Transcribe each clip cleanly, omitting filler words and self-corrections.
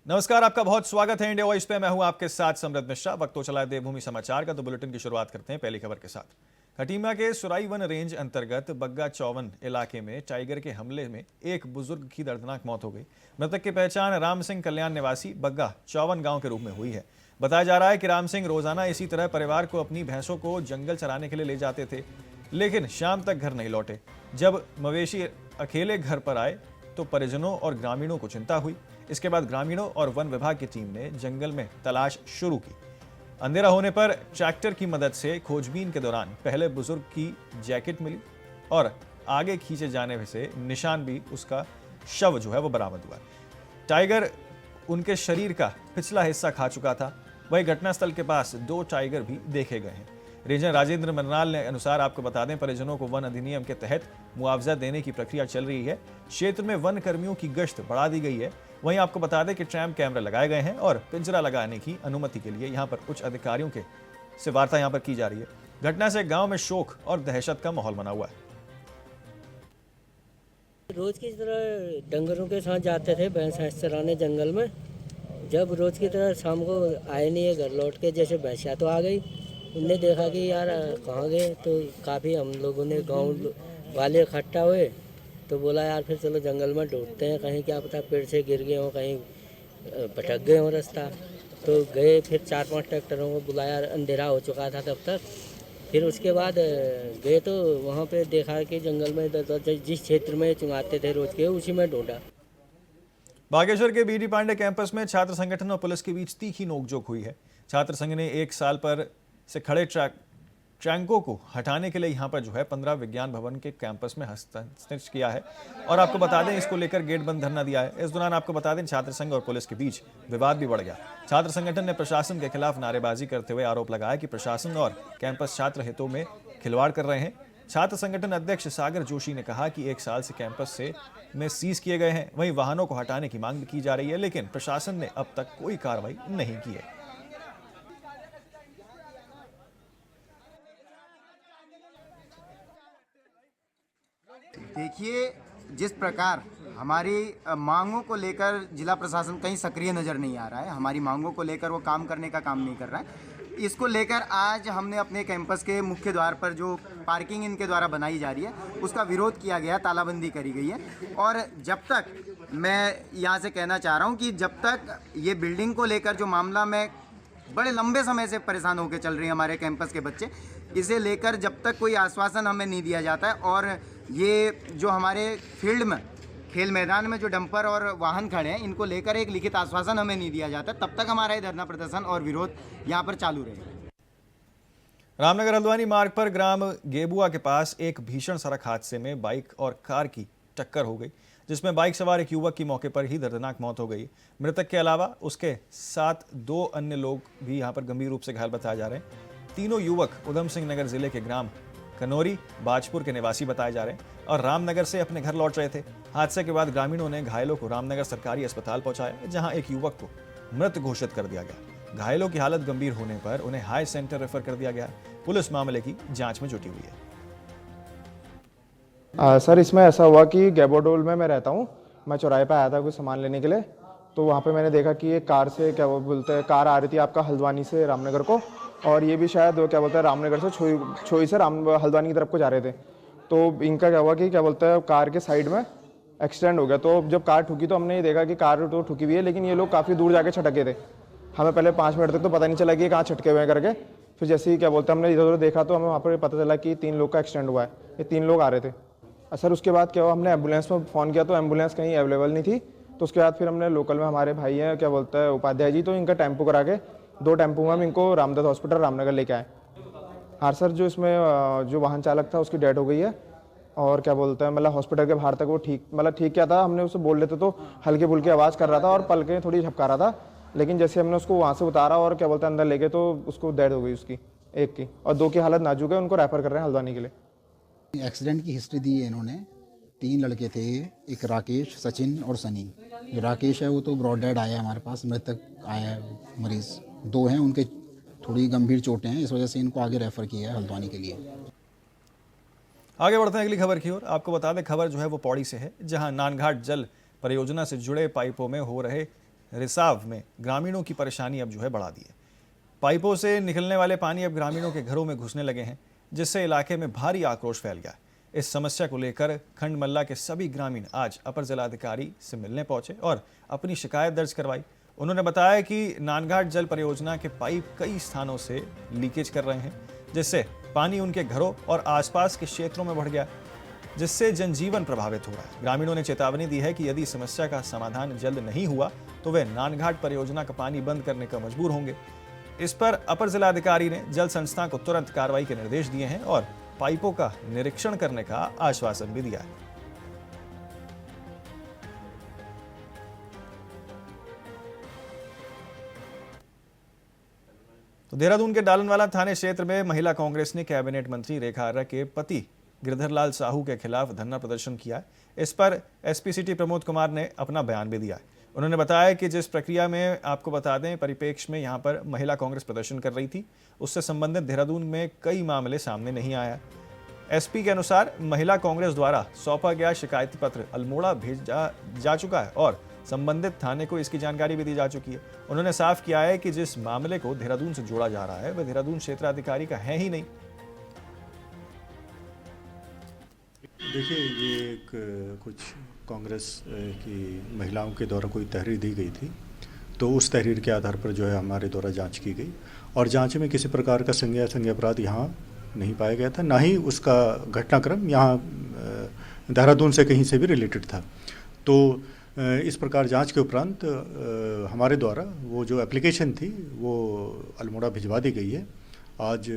नमस्कार, आपका बहुत स्वागत है इंडिया वॉइस पे। मैं हूं आपके साथ समृद्ध मिश्रा। वक्त तो चला है देवभूमि समाचार का, तो बुलेटिन की शुरुआत करते हैं पहली खबर के साथ। खटीमा के सुराई वन रेंज अंतर्गत बग्गा चौवन इलाके में टाइगर के हमले में एक बुजुर्ग की दर्दनाक मौत हो गई। मृतक की पहचान राम सिंह कल्याण निवासी बग्गा चौवन गांव के रूप में हुई है। बताया जा रहा है कि राम सिंह रोजाना इसी तरह परिवार को अपनी भैंसों को जंगल चराने के लिए ले जाते थे, लेकिन शाम तक घर नहीं लौटे। जब मवेशी अकेले घर पर आए तो परिजनों और ग्रामीणों को चिंता हुई। इसके बाद ग्रामीणों और वन विभाग की टीम ने जंगल में तलाश शुरू की। अंधेरा होने पर ट्रैक्टर की मदद से खोजबीन के दौरान पहले बुजुर्ग की जैकेट मिली और आगे खींचे जाने से निशान भी उसका शव जो है वो बरामद हुआ। टाइगर उनके शरीर का पिछला हिस्सा खा चुका था। वही घटनास्थल के पास 2 टाइगर भी देखे गए हैं। रेंजर राजेंद्र मरनाल ने अनुसार आपको बता दें, परिजनों को वन अधिनियम के तहत मुआवजा देने की प्रक्रिया चल रही है। क्षेत्र में वन कर्मियों की गश्त बढ़ा दी गई है। वहीं आपको बता दें कि ट्रैप कैमरे लगाए गए हैं और पिंजरा लगाने की अनुमति के लिए यहां पर उच्च अधिकारियों से वार्ता यहां पर की जा रही है। घटना से गांव में शोक और दहशत का माहौल बना हुआ है। रोज की तरह डंगरों के साथ जाते थे भैंस चराने जंगल में। जब रोज की तरह शाम को आए नहीं है घर लौट के, जैसे भैंसिया तो आ गई, उनने देखा कि यार कहाँ गए, तो काफ़ी हम लोगों ने गांव वाले इकट्ठा हुए तो बोला यार फिर चलो जंगल में ढूंढते हैं, कहीं क्या पता पेड़ से गिर गए हों, कहीं भटक गए हों रास्ता। तो गए, फिर 4-5 ट्रैक्टरों को बुलाया, अंधेरा हो चुका था तब तक। फिर उसके बाद गए तो वहाँ पे देखा कि जंगल में जिस क्षेत्र में चुंगाते थे रोज के, उसी में ढूंढा। बागेश्वर के बीडी पांडे कैंपस में छात्र संगठन और पुलिस के बीच तीखी नोकझोंक हुई है। छात्र संघ ने 1 साल पर से खड़े ट्रैंकों को हटाने के लिए यहां पर जो है 15 विज्ञान भवन के कैंपस में हस्ताक्षर किया है और आपको बता दें इसको लेकर गेट बंद धरना दिया है। इस दौरान आपको बता दें छात्र संघ और पुलिस के बीच विवाद भी बढ़ गया। छात्र संगठन ने प्रशासन के खिलाफ नारेबाजी करते हुए आरोप लगाया कि प्रशासन और कैंपस छात्र हितों में खिलवाड़ कर रहे हैं। छात्र संगठन अध्यक्ष सागर जोशी ने कहा कि 1 साल से कैंपस में सीज किए गए हैं। वहीं वाहनों को हटाने की मांग भी की जा रही है, लेकिन प्रशासन ने अब तक कोई कार्रवाई नहीं की है। देखिए, जिस प्रकार हमारी मांगों को लेकर जिला प्रशासन कहीं सक्रिय नज़र नहीं आ रहा है, हमारी मांगों को लेकर वो काम करने का काम नहीं कर रहा है। इसको लेकर आज हमने अपने कैंपस के मुख्य द्वार पर जो पार्किंग इनके द्वारा बनाई जा रही है उसका विरोध किया गया, तालाबंदी करी गई है। और जब तक, मैं यहाँ से कहना चाह रहा हूँ कि जब तक ये बिल्डिंग को लेकर जो मामला में बड़े लंबे समय से परेशान होकर चल रही है हमारे कैंपस के बच्चे, इसे लेकर जब तक कोई आश्वासन हमें नहीं दिया जाता है और ये जो हमारे फील्ड में, खेल मैदान में जो डंपर और वाहन खड़े हैं, इनको लेकर एक लिखित आश्वासन हमें नहीं दिया जाता, तब तक हमारा ये धरना प्रदर्शन और विरोध यहाँ पर चालू रहेगा। रामनगर हल्द्वानी मार्ग पर ग्राम गेबुआ के पास एक भीषण सड़क हादसे में बाइक और कार की टक्कर हो गई, जिसमें बाइक सवार एक युवक की मौके पर ही दर्दनाक मौत हो गई। मृतक के अलावा उसके साथ 2 अन्य लोग भी यहां पर गंभीर रूप से घायल बताए जा रहे हैं। तीनों युवक उधम सिंह नगर जिले के ग्राम कनौरी बाजपुर के निवासी बताए जा रहे हैं और रामनगर से अपने घर लौट रहे थे। हादसे के बाद ग्रामीणों ने घायलों को रामनगर सरकारी अस्पताल पहुंचाया, जहां एक युवक को मृत घोषित कर दिया गया। घायलों की हालत गंभीर होने पर उन्हें हाई सेंटर रेफर कर दिया गया। पुलिस मामले की जांच में जुटी हुई है। सर, इसमें ऐसा हुआ कि गैबोडोल में मैं रहता हूँ। मैं चौराहे पे आया था कुछ सामान लेने के लिए, तो वहाँ पे मैंने देखा कि एक कार से क्या वो बोलते हैं, कार आ रही थी आपका हल्द्वानी से रामनगर को, और ये भी शायद क्या बोलते हैं रामनगर से छोई से हल्द्वानी की तरफ को जा रहे थे। तो इनका क्या हुआ कि क्या बोलते हैं कार के साइड में एक्सीडेंट हो गया। तो जब कार ठुकी तो हमने ये देखा कि कार तो ठुकी हुई है, लेकिन ये लोग काफ़ी दूर जाके छटके थे। हमें पहले 5 मिनट तक तो पता नहीं चला कि ये कहाँ छटके हुए हैं करके। फिर जैसे ही क्या बोलते हैं हमने इधर उधर देखा तो हमें वहाँ पर पता चला कि 3 लोग का एक्सीडेंट हुआ है। ये 3 लोग आ रहे थे। सर, उसके बाद क्या हुआ, हमने एम्बुलेंस में फ़ोन किया तो एम्बुलेंस कहीं अवेलेबल नहीं थी। तो उसके बाद फिर हमने लोकल में हमारे भाई हैं क्या बोलते हैं उपाध्याय जी, तो इनका टेम्पो करा के 2 टेम्पो में हम इनको रामदत्त हॉस्पिटल रामनगर लेके आए। हाँ सर, जो इसमें जो वाहन चालक था उसकी डेथ हो गई है और क्या बोलते हैं मतलब हॉस्पिटल के बाहर तक वो ठीक क्या था। हमने उससे बोल लेते तो हल्के फुल्की आवाज़ कर रहा था और पलकें थोड़ी झपका रहा था, लेकिन जैसे हमने उसको वहाँ से उतारा और क्या बोलते हैं अंदर लेके, तो उसको डेथ हो गई उसकी, एक की, और 2 की हालत नाजुक है, उनको रेफर कर रहे हैं हल्द्वानी के लिए। एक्सीडेंट की हिस्ट्री दी है इन्होंने। 3 लड़के थे, एक राकेश, सचिन और सनी। जो राकेश है वो तो ब्रॉड डेड आया हमारे पास, मृतक आया है मरीज़। 2 हैं, उनके थोड़ी गंभीर चोटें हैं, इस वजह से इनको आगे रेफ़र किया है हल्द्वानी के लिए। आगे बढ़ते हैं अगली खबर की ओर। आपको बता दें खबर जो है वो पौड़ी से है, जहां नानघाट जल परियोजना से जुड़े पाइपों में हो रहे रिसाव में ग्रामीणों की परेशानी अब जो है बढ़ा दी है। पाइपों से निकलने वाले पानी अब ग्रामीणों के घरों में घुसने लगे हैं, जिससे इलाके में भारी आक्रोश फैल गया। इस समस्या को लेकर खंड मल्ला के सभी ग्रामीण आज अपर जिलाधिकारी से मिलने पहुंचे और अपनी शिकायत दर्ज करवाई। उन्होंने बताया कि नानघाट जल परियोजना के पाइप कई स्थानों से लीकेज कर रहे हैं, जिससे पानी उनके घरों और आसपास के क्षेत्रों में बढ़ गया, जिससे जनजीवन प्रभावित हो रहा है। ग्रामीणों ने चेतावनी दी है कि यदि समस्या का समाधान जल्द नहीं हुआ तो वे नानघाट परियोजना का पानी बंद करने का मजबूर होंगे। इस पर अपर जिलाधिकारी ने जल संस्था को तुरंत कार्रवाई के निर्देश दिए हैं और पाइपों का निरीक्षण करने का आश्वासन भी दिया है। तो देहरादून के डालनवाला थाने क्षेत्र में महिला कांग्रेस ने कैबिनेट मंत्री रेखा आर्या के पति गिरधरलाल साहू के खिलाफ धरना प्रदर्शन किया है। इस पर एसपी सिटी प्रमोद कुमार ने अपना बयान भी दिया है। उन्होंने बताया कि जिस प्रक्रिया में आपको बता दें परिप्रेक्ष्य में यहाँ पर महिला कांग्रेस प्रदर्शन कर रही थी, उससे संबंधित देहरादून में कई मामले सामने नहीं आया। एसपी के अनुसार महिला कांग्रेस द्वारा सौंपा गया शिकायती पत्र अल्मोड़ा भेजा जा चुका है और संबंधित थाने को इसकी जानकारी भी दी जा चुकी है। उन्होंने साफ किया है कि जिस मामले को देहरादून से जोड़ा जा रहा है वह देहरादून क्षेत्राधिकारी का है ही नहीं। देखिए, ये एक कुछ कांग्रेस की महिलाओं के द्वारा कोई तहरीर दी गई थी, तो उस तहरीर के आधार पर जो है हमारे द्वारा जांच की गई और जांच में किसी प्रकार का संज्ञेय अपराध यहाँ नहीं पाया गया था, ना ही उसका घटनाक्रम यहाँ देहरादून से कहीं से भी रिलेटेड था। तो इस प्रकार जांच के उपरांत हमारे द्वारा वो जो एप्लीकेशन थी वो अल्मोड़ा भिजवा दी गई है आज,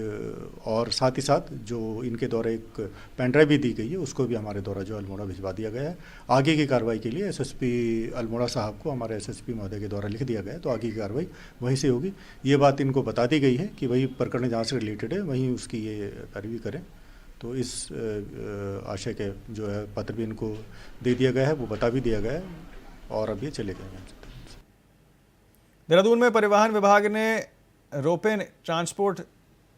और साथ ही साथ जो इनके द्वारा एक पेन ड्राइव भी दी गई है उसको भी हमारे द्वारा जो अल्मोड़ा भिजवा दिया गया है। आगे की कार्रवाई के लिए एसएसपी अल्मोड़ा साहब को हमारे एसएसपी महोदय के द्वारा लिख दिया गया है, तो आगे की कार्रवाई वहीं से होगी। ये बात इनको बता दी गई है कि वही प्रकरण जहाँ से रिलेटेड है वहीं उसकी ये पैरवी करें। तो इस आशय के जो है पत्र भी इनको दे दिया गया है, वो बता भी दिया गया है और अब ये चले गए। देहरादून में परिवहन विभाग ने रोपेन ट्रांसपोर्ट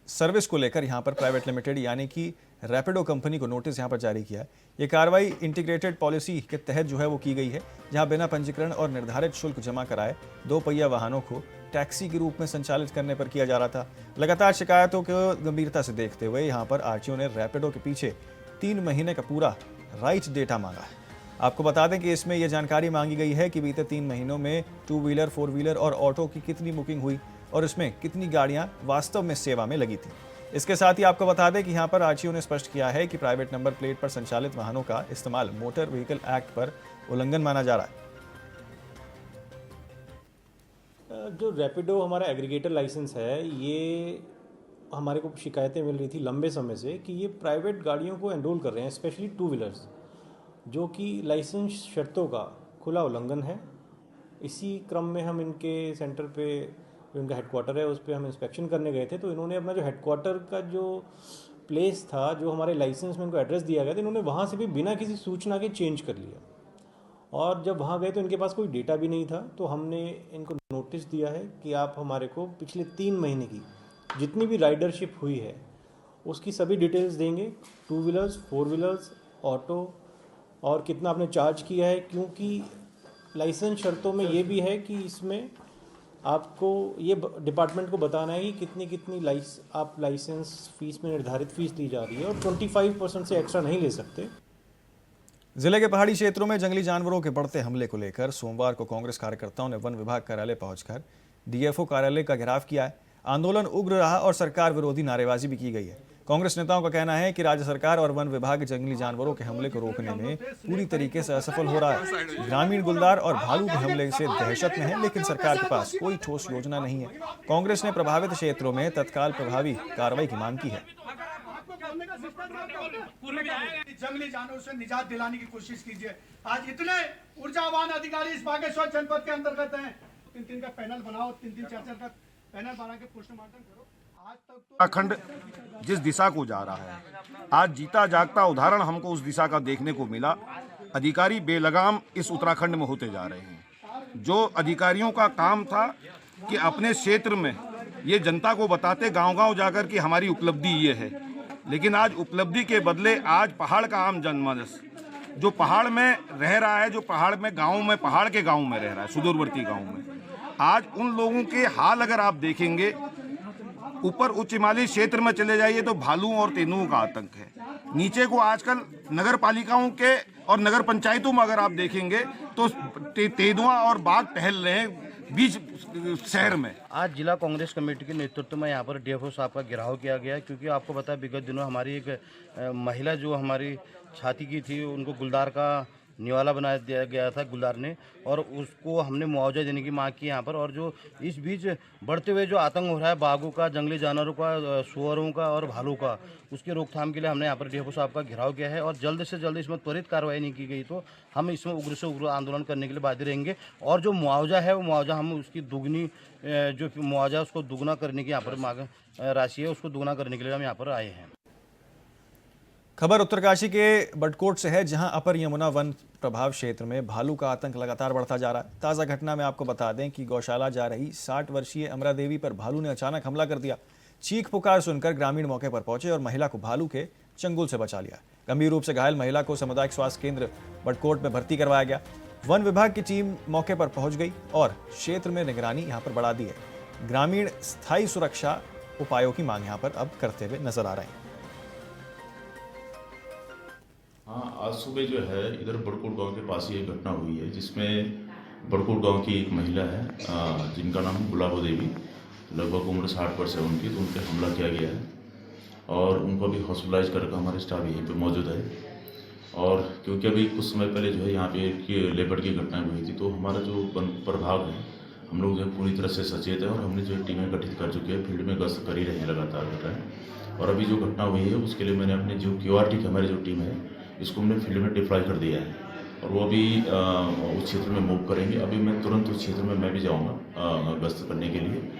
सर्विस को लेकर यहां पर प्राइवेट लिमिटेड यानी कि रैपिडो कंपनी को नोटिस यहां पर जारी किया है। ये कार्रवाई इंटीग्रेटेड पॉलिसी के तहत जो है वो की गई है, जहां बिना पंजीकरण और निर्धारित शुल्क जमा कराए 2 पहिया वाहनों को टैक्सी के रूप में संचालित करने पर किया जा रहा था। लगातार शिकायतों को गंभीरता से देखते हुए यहाँ पर आरटीओ ने रैपिडो के पीछे 3 महीने का पूरा राइट डेटा मांगा है। आपको बता दें कि इसमें यह जानकारी मांगी गई है कि बीते 3 महीनों में 2 व्हीलर 4 व्हीलर और ऑटो की कितनी बुकिंग हुई और इसमें कितनी गाड़ियां वास्तव में सेवा में लगी थी। इसके साथ ही आपको बता दें कि यहां पर आरटीओ ने स्पष्ट किया है कि प्राइवेट नंबर प्लेट पर संचालित वाहनों का इस्तेमाल मोटर व्हीकल एक्ट पर उल्लंघन माना जा रहा है। जो रैपिडो हमारा एग्रीगेटर लाइसेंस है, ये हमारे को शिकायतें मिल रही थी लंबे समय से कि ये प्राइवेट गाड़ियों को एनरोल कर रहे हैं, स्पेशली 2 व्हीलर्स, जो कि लाइसेंस शर्तों का खुला उल्लंघन है। इसी क्रम में हम इनके सेंटर पे जो इनका हेडक्वार्टर है उस पर हम इंस्पेक्शन करने गए थे, तो इन्होंने अपना जो हेडक्वार्टर का जो प्लेस था, जो हमारे लाइसेंस में इनको एड्रेस दिया गया था, इन्होंने वहाँ से भी बिना किसी सूचना के चेंज कर लिया। और जब वहाँ गए तो इनके पास कोई डेटा भी नहीं था, तो हमने इनको नोटिस दिया है कि आप हमारे को पिछले 3 महीने की जितनी भी राइडरशिप हुई है उसकी सभी डिटेल्स देंगे, 2 व्हीलर्स 4 व्हीलर्स ऑटो, और कितना आपने चार्ज किया है, क्योंकि लाइसेंस शर्तों में ये भी है कि इसमें आपको ये डिपार्टमेंट को बताना है कि कितनी आप लाइसेंस फीस में निर्धारित फीस दी जा रही है और 25% से एक्स्ट्रा नहीं ले सकते। जिले के पहाड़ी क्षेत्रों में जंगली जानवरों के बढ़ते हमले को लेकर सोमवार को कांग्रेस कार्यकर्ताओं ने वन विभाग कार्यालय पहुंचकर डीएफओ कार्यालय का घेराव किया है। आंदोलन उग्र रहा और सरकार विरोधी नारेबाजी भी की गई है। कांग्रेस नेताओं का कहना है कि राज्य सरकार और वन विभाग जंगली जानवरों के हमले को रोकने में पूरी तरीके से असफल हो रहा है। ग्रामीण गुलदार और भालू के हमले से दहशत में है, लेकिन सरकार के पास कोई ठोस योजना नहीं है। कांग्रेस ने प्रभावित क्षेत्रों में तत्काल प्रभावी कार्रवाई की मांग की है। जंगली जानवरों से निजात दिलाने की कोशिश कीजिए। आज इतने ऊर्जावान अधिकारी इस बागेश्वर जनपद के अंतर्गत हैं, 3-3 का पैनल बनाओ, 3-3 4-4 का पैनल बना के पोस्टमार्टम करो। आज तक उत्तराखंड जिस दिशा को जा रहा है, आज जीता जागता उदाहरण हमको उस दिशा का देखने को मिला। अधिकारी बेलगाम इस उत्तराखंड में होते जा रहे हैं। जो अधिकारियों का काम था कि अपने क्षेत्र में ये जनता को बताते गांव-गांव जाकर कि हमारी उपलब्धि ये है, लेकिन आज उपलब्धि के बदले आज पहाड़ का आम जनमानस जो पहाड़ में रह रहा है, जो पहाड़ में गाँव में, पहाड़ के गाँव में रह रहा है, सुदूरवर्ती गाँव में, आज उन लोगों के हाल अगर आप देखेंगे, ऊपर उच्च हिमालयी क्षेत्र में चले जाइए तो भालुओं और तेंदुओं का आतंक है। नीचे को आजकल नगर पालिकाओं के और नगर पंचायतों में अगर आप देखेंगे तो तेंदुआ और बाघ टहल रहे हैं बीच शहर में। आज जिला कांग्रेस कमेटी के नेतृत्व में यहाँ पर डीएफओ साहब का घेराव किया गया है, क्योंकि आपको पता है विगत दिनों हमारी एक महिला जो हमारी छाती की थी, उनको गुलदार का निवाला बना दिया गया था गुलदार ने, और उसको हमने मुआवजा देने की मांग की यहाँ पर। और जो इस बीच बढ़ते हुए जो आतंक हो रहा है बाघों का, जंगली जानवरों का, सुअरों का और भालू का, उसकी रोकथाम के लिए हमने यहाँ पर डीएफओ साहब का घेराव किया है। और जल्द से जल्द इसमें त्वरित कार्रवाई नहीं की गई तो हम इसमें उग्र से उग्र आंदोलन करने के लिए बाध्य रहेंगे। और जो मुआवजा है वो मुआवजा हम उसकी दुगनी, जो मुआवजा उसको दुगना करने की यहाँ पर मांग राशि है, उसको दुगना करने के लिए हम यहाँ पर आए हैं। खबर उत्तरकाशी के बडकोट से है, जहां अपर यमुना वन प्रभाव क्षेत्र में भालू का आतंक लगातार बढ़ता जा रहा है। ताज़ा घटना में आपको बता दें कि गौशाला जा रही 60 वर्षीय अमरा देवी पर भालू ने अचानक हमला कर दिया। चीख पुकार सुनकर ग्रामीण मौके पर पहुंचे और महिला को भालू के चंगुल से बचा लिया। गंभीर रूप से घायल महिला को सामुदायिक स्वास्थ्य केंद्र बडकोट में भर्ती करवाया गया। वन विभाग की टीम मौके पर पहुंच गई और क्षेत्र में निगरानी यहाँ पर बढ़ा दी है। ग्रामीण स्थायी सुरक्षा उपायों की मांग यहाँ पर अब करते हुए नजर आ रहे हैं। हाँ, आज सुबह जो है इधर बड़कोट गांव के पास ही एक घटना हुई है, जिसमें बड़कोट गांव की एक महिला है जिनका नाम गुलाबो देवी, लगभग उम्र 60 वर्ष है उनकी, तो उन पर हमला किया गया है और उनको अभी हॉस्पिटलाइज करके हमारे स्टाफ यहीं पे मौजूद है। और क्योंकि अभी कुछ समय पहले जो है यहाँ पे एक लेपर्ड की घटना हुई थी, तो हमारा जो वन प्रभाग है हम लोग जो है पूरी तरह से सचेत है और हमने जो टीमें गठित कर चुके हैं, फील्ड में गश्त कर ही रहे हैं, लगातार कर रहे हैं। और अभी जो घटना हुई है उसके लिए मैंने अपने जो QRT हमारी जो टीम है इसको हमने फील्ड में डिप्लॉय कर दिया है और वो अभी उस क्षेत्र में मूव करेंगे। अभी मैं तुरंत उस क्षेत्र में मैं भी जाऊंगा गश्त करने के लिए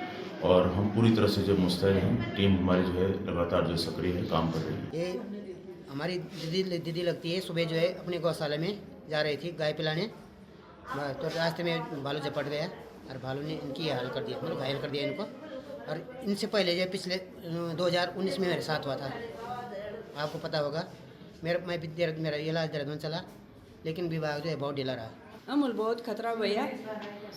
और हम पूरी तरह से जो मुस्तैद हैं, टीम हमारी जो है लगातार जो सक्रिय है, काम कर रही है। ये हमारी दीदी लगती है, सुबह जो है अपने गौशाला में जा रही थी गाय पिलाने, तो रास्ते में भालू झपट गया और भालू ने इनकी हाल कर दिया, मतलब घायल कर दिया इनको। और इनसे पहले जो पिछले 2019 में मेरे साथ हुआ था, आपको पता होगा। मेरा इलाज देहरादून चला, लेकिन विभाग जो है बहुत ढीला रहा। अमूल बहुत खतरा भैया,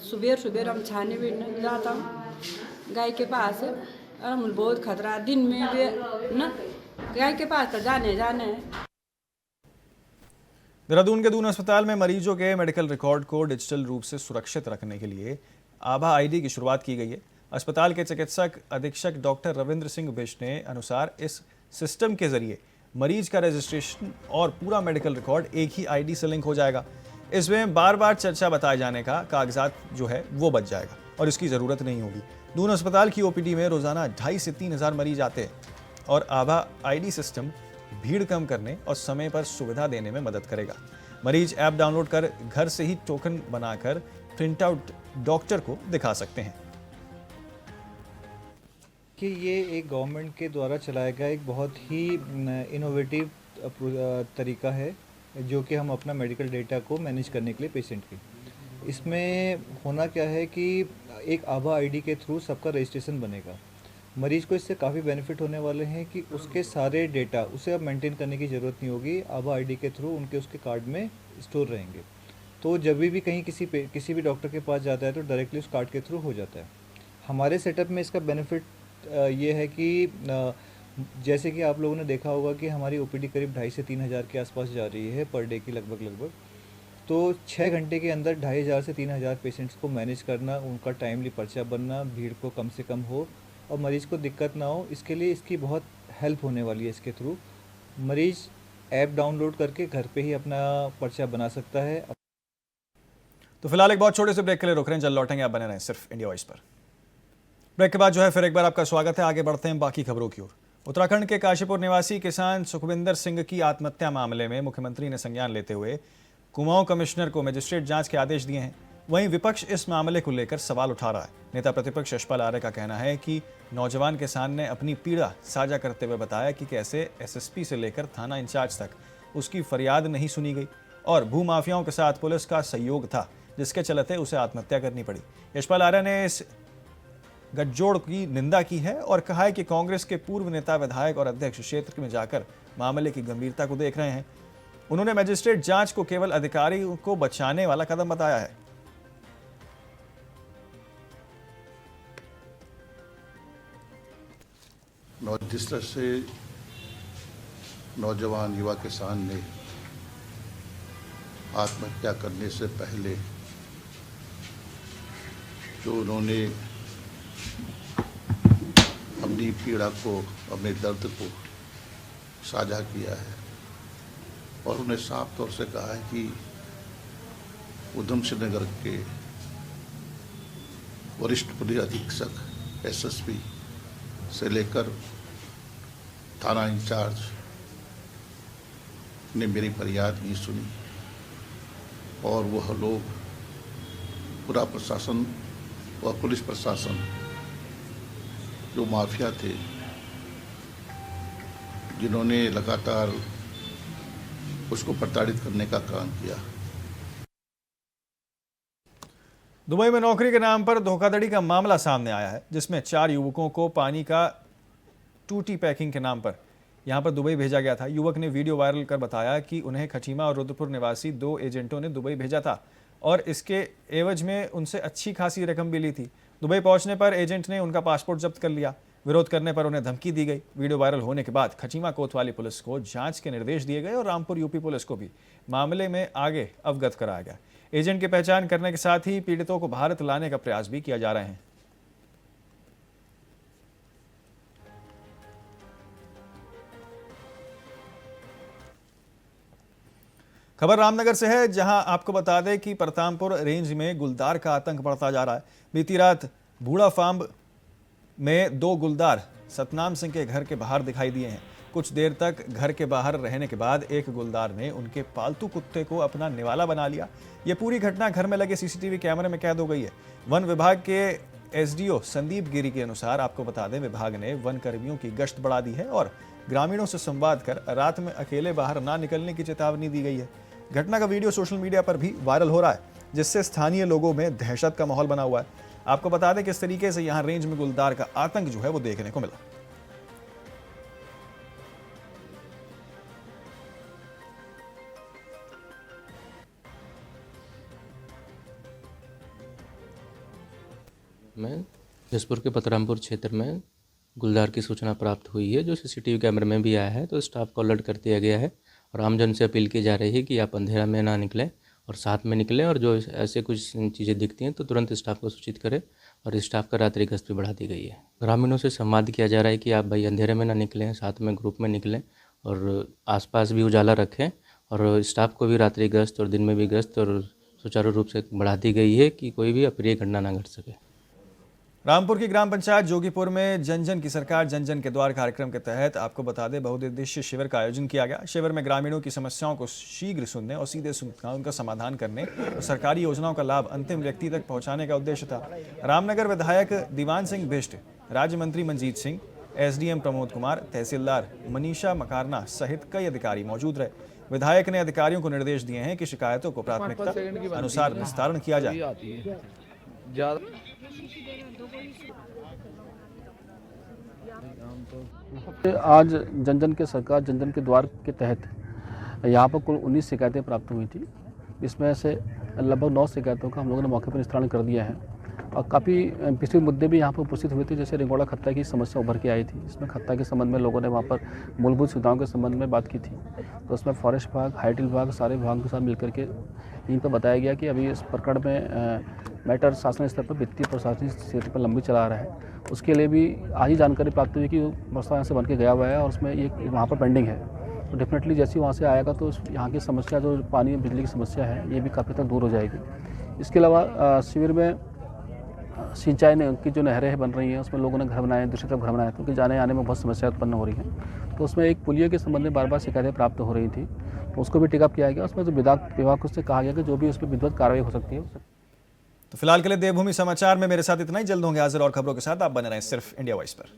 सुबह सुबह हम छाने भी जाता हूँ गाय के पास, और अमूल बहुत खतरा, दिन में भी ना गाय के पास तो जाने है। देहरादून के दून अस्पताल में मरीजों के मेडिकल रिकॉर्ड को डिजिटल रूप से सुरक्षित रखने के लिए आभा ID की शुरुआत की गई है। अस्पताल के चिकित्सक अधीक्षक डॉक्टर रविंद्र सिंह बिष्ट ने अनुसार इस सिस्टम के जरिए मरीज का रजिस्ट्रेशन और पूरा मेडिकल रिकॉर्ड एक ही ID से लिंक हो जाएगा। इसमें बार बार चर्चा बताए जाने का कागजात जो है वो बच जाएगा और इसकी ज़रूरत नहीं होगी। दून अस्पताल की OPD में रोज़ाना 2,500 से 3,000 मरीज आते हैं और आभा ID सिस्टम भीड़ कम करने और समय पर सुविधा देने में मदद करेगा। मरीज ऐप डाउनलोड कर घर से ही टोकन बनाकर प्रिंट आउट डॉक्टर को दिखा सकते हैं। कि ये एक गवर्नमेंट के द्वारा चलाया गया एक बहुत ही इनोवेटिव तरीका है, जो कि हम अपना मेडिकल डेटा को मैनेज करने के लिए पेशेंट की, इसमें होना क्या है कि एक आभा ID के थ्रू सबका रजिस्ट्रेशन बनेगा। मरीज को इससे काफ़ी बेनिफिट होने वाले हैं कि उसके सारे डेटा उसे अब मेंटेन करने की ज़रूरत नहीं होगी, आभा ID के थ्रू उसके कार्ड में स्टोर रहेंगे। तो जब भी कहीं किसी भी डॉक्टर के पास जाता है तो डायरेक्टली उस कार्ड के थ्रू हो जाता है। हमारे सेटअप में इसका बेनिफिट ये है कि जैसे कि आप लोगों ने देखा होगा कि हमारी OPD करीब 2,500 से 3,000 के आसपास जा रही है पर डे की लगभग, तो 6 घंटे के अंदर 2,500 से 3,000 पेशेंट्स को मैनेज करना, उनका टाइमली पर्चा बनना, भीड़ को कम से कम हो और मरीज़ को दिक्कत ना हो, इसके लिए इसकी बहुत हेल्प होने वाली है। इसके थ्रू मरीज़ ऐप डाउनलोड करके घर पे ही अपना पर्चा बना सकता है। तो फिलहाल एक बहुत छोटे से ब्रेक के लिए रुक रहे हैं, जल्द लौटेंगे, आप बने रहें सिर्फ इंडिया वॉइस पर। ब्रेक के बाद जो है फिर एक बार आपका स्वागत है। आगे बढ़ते हैं बाकी खबरों की ओर। उत्तराखंड के काशीपुर निवासी किसान सुखविंदर सिंह की आत्महत्या मामले में मुख्यमंत्री ने संज्ञान लेते हुए कुमाऊं कमिश्नर को मजिस्ट्रेट जांच के आदेश दिए हैं। वहीं विपक्ष इस मामले को लेकर सवाल उठा रहा है। नेता प्रतिपक्ष यशपाल आर्य का कहना है कि नौजवान किसान ने अपनी पीड़ा साझा करते हुए बताया कि कैसे SSP से लेकर थाना इंचार्ज तक उसकी फरियाद नहीं सुनी गई और भूमाफियाओं के साथ पुलिस का सहयोग था, जिसके चलते उसे आत्महत्या करनी पड़ी। यशपाल आर्य ने इस गठजोड़ की निंदा की है और कहा है कि कांग्रेस के पूर्व नेता, विधायक और अध्यक्ष क्षेत्र में जाकर मामले की गंभीरता को देख रहे हैं। उन्होंने मजिस्ट्रेट जांच को केवल अधिकारियों को बचाने वाला कदम बताया है। जिस तरह से नौजवान युवा किसान ने आत्महत्या करने से पहले जो उन्होंने अपनी पीड़ा को, अपने दर्द को साझा किया है और उन्हें साफ तौर से कहा है कि उधमसिंह नगर के वरिष्ठ पुलिस अधीक्षक एसएसपी से लेकर थाना इंचार्ज ने मेरी फरियाद नहीं सुनी और वह लोग, पूरा प्रशासन व पुलिस प्रशासन जो माफिया थे, जिन्होंने लगातार उसको प्रताड़ित करने का काम किया। दुबई में नौकरी के नाम पर धोखाधड़ी का मामला सामने आया है, जिसमें 4 युवकों को पानी का टूटी पैकिंग के नाम पर यहां पर दुबई भेजा गया था। युवक ने वीडियो वायरल कर बताया कि उन्हें खटीमा और रुद्रपुर निवासी 2 एजेंटों ने दुबई भेजा था और इसके एवज में उनसे अच्छी खासी रकम भी ली थी। दुबई पहुंचने पर एजेंट ने उनका पासपोर्ट जब्त कर लिया। विरोध करने पर उन्हें धमकी दी गई। वीडियो वायरल होने के बाद खटीमा कोतवाली पुलिस को जांच के निर्देश दिए गए और रामपुर यूपी पुलिस को भी मामले में आगे अवगत कराया गया। एजेंट की पहचान करने के साथ ही पीड़ितों को भारत लाने का प्रयास भी किया जा रहे हैं। खबर रामनगर से है, जहां आपको बता दें कि परतामपुर रेंज में गुलदार का आतंक बढ़ता जा रहा है। बीती रात बूढ़ा फार्म में 2 गुलदार सतनाम सिंह के घर के बाहर दिखाई दिए हैं। कुछ देर तक घर के बाहर रहने के बाद एक गुलदार ने उनके पालतू कुत्ते को अपना निवाला बना लिया। ये पूरी घटना घर में लगे सीसीटीवी कैमरे में कैद हो गई है। वन विभाग के एसडीओ संदीप गिरी के अनुसार आपको बता दें, विभाग ने वन कर्मियों की गश्त बढ़ा दी है और ग्रामीणों से संवाद कर रात में अकेले बाहर ना निकलने की चेतावनी दी गई है। घटना का वीडियो सोशल मीडिया पर भी वायरल हो रहा है, जिससे स्थानीय लोगों में दहशत का माहौल बना हुआ है। आपको बता दें किस तरीके से यहां रेंज में गुलदार का आतंक जो है वो देखने को मिला। में जसपुर के पतरामपुर क्षेत्र में गुलदार की सूचना प्राप्त हुई है, जो सीसीटीवी कैमरे में भी आया है। तो स्टाफ को अलर्ट कर दिया गया है और आमजन से अपील की जा रही है कि आप अंधेरा में ना निकलें और साथ में निकलें, और जो ऐसे कुछ चीज़ें दिखती हैं तो तुरंत स्टाफ को सूचित करें। और स्टाफ का रात्रि गश्त भी बढ़ा दी गई है। ग्रामीणों से संवाद किया जा रहा है कि आप भाई अंधेरे में ना निकलें, साथ में ग्रुप में निकलें और आसपास भी उजाला रखें। और स्टाफ को भी रात्रि गश्त और दिन में भी गश्त और सुचारू रूप से बढ़ा दी गई है कि कोई भी अप्रिय घटना ना घट सके। रामपुर की ग्राम पंचायत जोगीपुर में जन जन की सरकार जन जन के द्वार कार्यक्रम के तहत आपको बता दें बहुउद्देशीय शिविर का आयोजन किया गया। शिविर में ग्रामीणों की समस्याओं को शीघ्र सुनने और सीधे उनका समाधान करने और सरकारी योजनाओं का लाभ अंतिम व्यक्ति तक पहुंचाने का उद्देश्य था। रामनगर विधायक दीवान सिंह बिष्ट, राज्य मंत्री मंजीत सिंह, एसडीएम प्रमोद कुमार, तहसीलदार मनीषा मकारना सहित कई अधिकारी मौजूद रहे। विधायक ने अधिकारियों को निर्देश दिए हैं कि शिकायतों को प्राथमिकता अनुसार निस्तारण किया जाए। आज जन जन के सरकार जन जन के द्वार के तहत यहाँ पर कुल 19 शिकायतें प्राप्त हुई थी। इसमें से लगभग 9 शिकायतों का हम लोगों ने मौके पर निस्तारण कर दिया है और काफ़ी पिछले मुद्दे भी यहाँ पर उपस्थित हुए थे। जैसे रिंगोड़ा खत्ता की समस्या उभर के आई थी। इसमें खत्ता के संबंध में लोगों ने वहाँ पर मूलभूत सुविधाओं के संबंध में बात की थी। तो उसमें फॉरेस्ट विभाग, हाइटिल विभाग, सारे विभागों के साथ मिलकर के इन पर बताया गया कि अभी इस प्रकरण में मैटर शासन स्तर पर, वित्तीय प्रशासनिक क्षेत्र पर लंबी चला रहा है। उसके लिए भी आज ही जानकारी प्राप्त हुई कि बस्ता यहाँ से बन के गया हुआ है और उसमें एक वहाँ पर पेंडिंग है। तो डेफिनेटली जैसे ही वहाँ से आएगा तो यहाँ की समस्या, जो पानी बिजली की समस्या है, ये भी काफ़ी तक दूर हो जाएगी। इसके अलावा शिविर में सिंचाई की जो नहरें बन रही हैं उसमें लोगों ने घर बनाए, दूसरी तरफ घर बनाए, क्योंकि जाने आने में बहुत समस्या उत्पन्न हो रही है। तो उसमें एक पुलिया के संबंध में बार बार शिकायतें प्राप्त हो रही थी, तो उसको भी टेकअप किया गया। उसमें जो विभाग से कहा गया कि जो भी उस पर विधिवत कार्रवाई हो सकती है। तो फिलहाल के लिए देवभूमि समाचार में मेरे साथ इतना ही। जल्द होंगे हाजिर और खबरों के साथ। आप बने रहें सिर्फ इंडिया वॉइस पर।